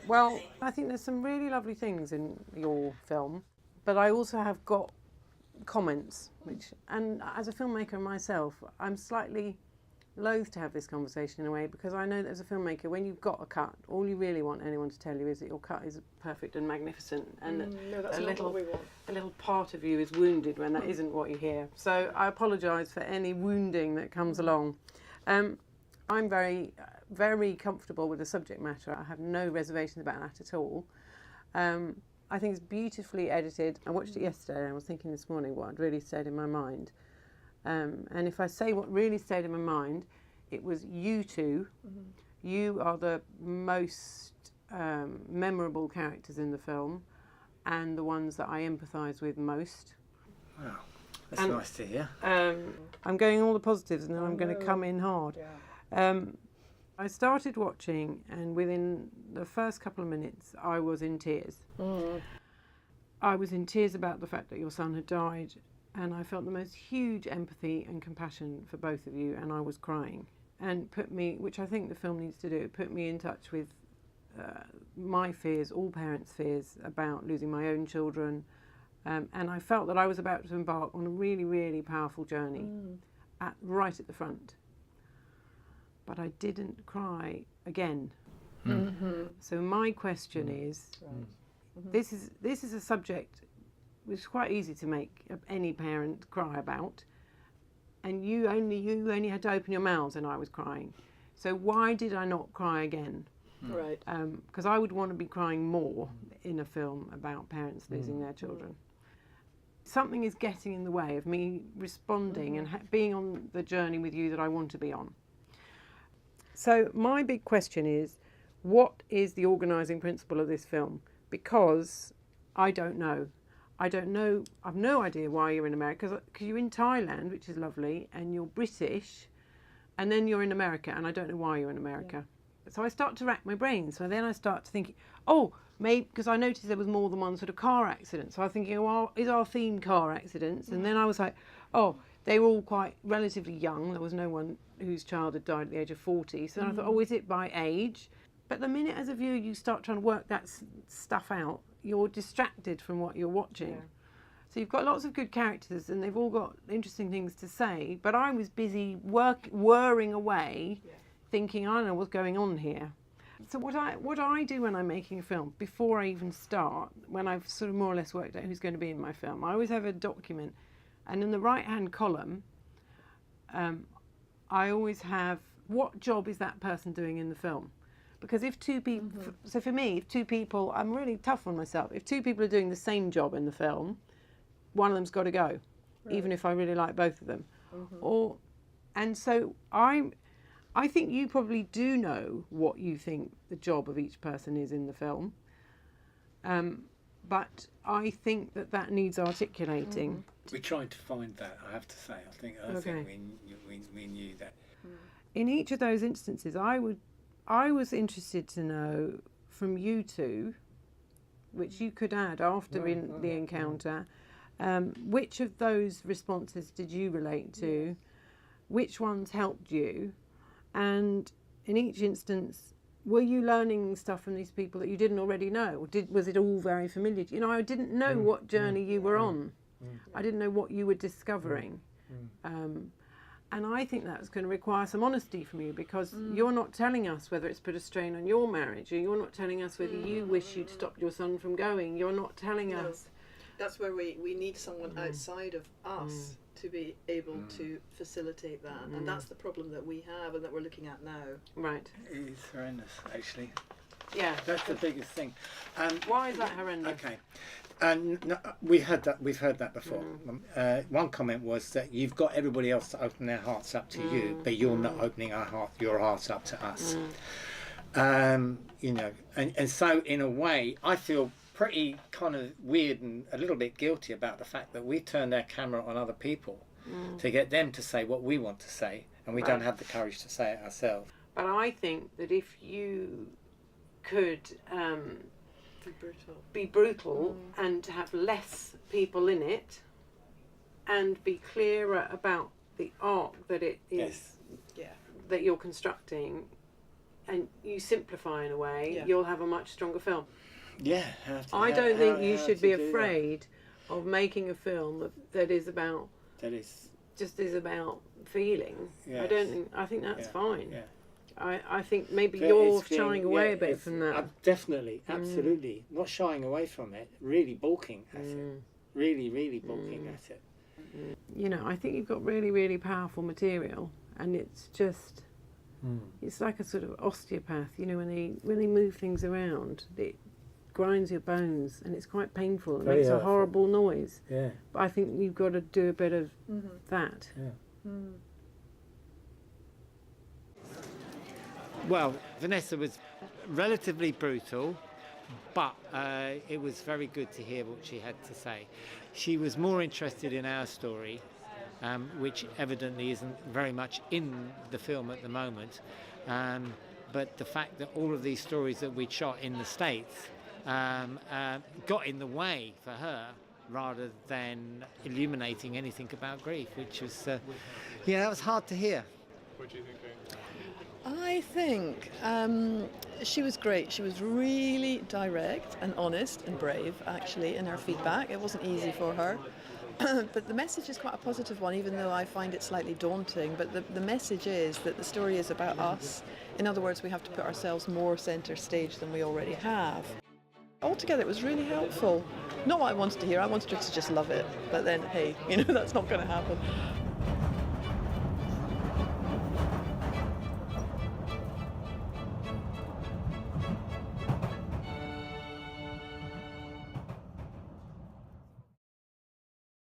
Well, I think there's some really lovely things in your film, but I also have got comments, and as a filmmaker myself, I'm slightly loath to have this conversation in a way, because I know that as a filmmaker, when you've got a cut, all you really want anyone to tell you is that your cut is perfect and magnificent, and that's not what we want. A little part of you is wounded when that isn't what you hear. So I apologise for any wounding that comes along. I'm very, very comfortable with the subject matter. I have no reservations about that at all. I think it's beautifully edited. I watched it yesterday and I was thinking this morning what had really stayed in my mind. And if I say what really stayed in my mind, it was you two. You are the most memorable characters in the film and the ones that I empathise with most. Wow, that's nice to hear. I'm going all the positives and then I'm going to come in hard. Yeah. I started watching and within the first couple of minutes I was in tears. I was in tears about the fact that your son had died, and I felt the most huge empathy and compassion for both of you, and I was crying. And put me, which I think the film needs to do, it put me in touch with my fears, all parents' fears about losing my own children. And I felt that I was about to embark on a really, really powerful journey right at the front. But I didn't cry again. So my question is, this is a subject which is quite easy to make any parent cry about, and you only had to open your mouths and I was crying. So why did I not cry again? Right. Because I would want to be crying more in a film about parents losing their children. Something is getting in the way of me responding and being on the journey with you that I want to be on. So my big question is, what is the organising principle of this film? Because I don't know. I've no idea why you're in America, because you're in Thailand, which is lovely, and you're British, and then you're in America, and I don't know why you're in America. So I start to rack my brain. So then I start to think, maybe, because I noticed there was more than one sort of car accident. So I was thinking, is our theme car accidents? And then I was like, they were all quite relatively young. There was no one whose child had died at the age of 40. So then I thought, is it by age? But the minute as a viewer you start trying to work that stuff out, you're distracted from what you're watching. Yeah. So you've got lots of good characters and they've all got interesting things to say, but I was busy whirring away thinking, I don't know what's going on here. So what I do when I'm making a film, before I even start, when I've sort of more or less worked out who's going to be in my film, I always have a document, and in the right-hand column, I always have, what job is that person doing in the film? Because if two people, so for me, if two people, I'm really tough on myself. If two people are doing the same job in the film, one of them's got to go, even if I really like both of them. And so I think you probably do know what you think the job of each person is in the film. But I think that needs articulating. We tried to find that, I have to say. I think we knew that. In each of those instances, I was interested to know from you two, which you could add after the encounter, which of those responses did you relate to? Which ones helped you? And in each instance, were you learning stuff from these people that you didn't already know? Or was it all very familiar? I didn't know what journey you were on. I didn't know what you were discovering. And I think that's going to require some honesty from you, because you're not telling us whether it's put a strain on your marriage, or you're not telling us whether you wish you'd stopped your son from going. You're not telling us. That's where we need someone outside of us to be able to facilitate that. And that's the problem that we have and that we're looking at now. Right. It's horrendous, actually. Yeah. That's the biggest thing. Why is that horrendous? Okay. And we've heard that before. One comment was that you've got everybody else to open their hearts up to you, but you're not opening your hearts up to us. And so in a way, I feel pretty kind of weird and a little bit guilty about the fact that we turned our camera on other people to get them to say what we want to say, and we don't have the courage to say it ourselves. But I think that if you could be brutal and have less people in it and be clearer about the arc that it is that you're constructing, and you simplify in a way, Yeah. you'll have a much stronger film. Yeah. I don't think you should be afraid of making a film that is about That is. just is about feeling. Yes. I think that's Yeah, fine. yeah. I think maybe But you're it's being- shying away a bit it's- from that. Definitely, absolutely. Not shying away from it, really balking at it. Really, really balking at it. You know, I think you've got really, really powerful material, and it's just, it's like a sort of osteopath. You know, when they move things around, it grinds your bones, and it's quite painful. It Very makes a hurtful. horrible noise. Yeah. But I think you've got to do a bit of that. Well, Vanessa was relatively brutal, but it was very good to hear what she had to say. She was more interested in our story, which evidently isn't very much in the film at the moment. But the fact that all of these stories that we'd shot in the States got in the way for her, rather than illuminating anything about grief, which was, that was hard to hear. What do you think? I think she was great. She was really direct and honest and brave, actually, in her feedback. It wasn't easy for her. But the message is quite a positive one, even though I find it slightly daunting. But the message is that the story is about us. In other words, we have to put ourselves more centre stage than we already have. Altogether, it was really helpful. Not what I wanted to hear. I wanted her to just love it. But then, hey, that's not going to happen.